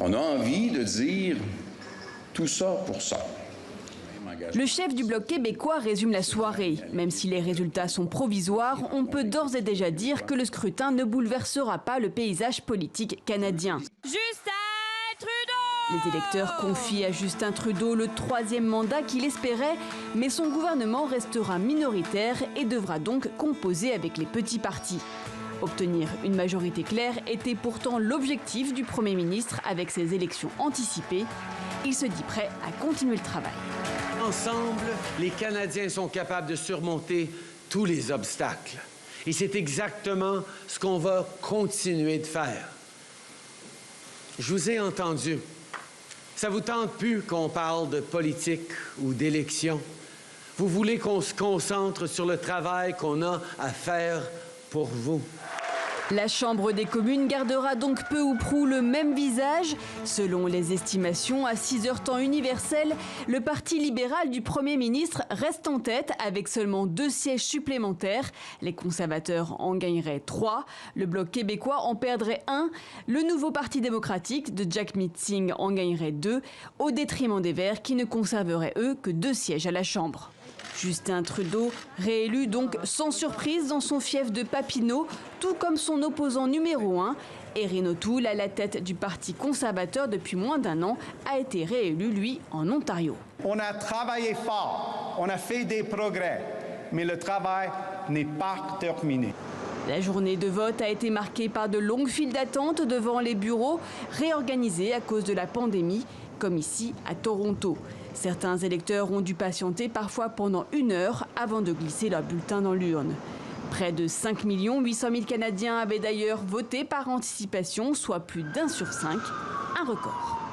On a envie de dire tout ça pour ça. Le chef du Bloc québécois résume la soirée. Même si les résultats sont provisoires, on peut d'ores et déjà dire que le scrutin ne bouleversera pas le paysage politique canadien. Justin Trudeau! Les électeurs confient à Justin Trudeau le 3e mandat qu'il espérait, mais son gouvernement restera minoritaire et devra donc composer avec les petits partis. Obtenir une majorité claire était pourtant l'objectif du Premier ministre avec ces élections anticipées. Il se dit prêt à continuer le travail. Ensemble, les Canadiens sont capables de surmonter tous les obstacles. Et c'est exactement ce qu'on va continuer de faire. Je vous ai entendu. Ça vous tente plus qu'on parle de politique ou d'élection. Vous voulez qu'on se concentre sur le travail qu'on a à faire pour vous. La Chambre des communes gardera donc peu ou prou le même visage. Selon les estimations, à 6 heures temps universel, le Parti libéral du Premier ministre reste en tête avec seulement 2 sièges supplémentaires. Les conservateurs en gagneraient 3, le Bloc québécois en perdrait 1, le nouveau Parti démocratique de Jagmeet Singh en gagnerait 2, au détriment des Verts qui ne conserveraient eux que 2 sièges à la Chambre. Justin Trudeau, réélu donc sans surprise dans son fief de Papineau, tout comme son opposant numéro 1, Erin O'Toole, à la tête du Parti conservateur depuis moins d'1 an, a été réélu, lui, en Ontario. On a travaillé fort, on a fait des progrès, mais le travail n'est pas terminé. La journée de vote a été marquée par de longues files d'attente devant les bureaux, réorganisés à cause de la pandémie, comme ici à Toronto. Certains électeurs ont dû patienter parfois pendant 1 heure avant de glisser leur bulletin dans l'urne. Près de 5 800 000 Canadiens avaient d'ailleurs voté par anticipation, soit plus d'1 sur 5, un record.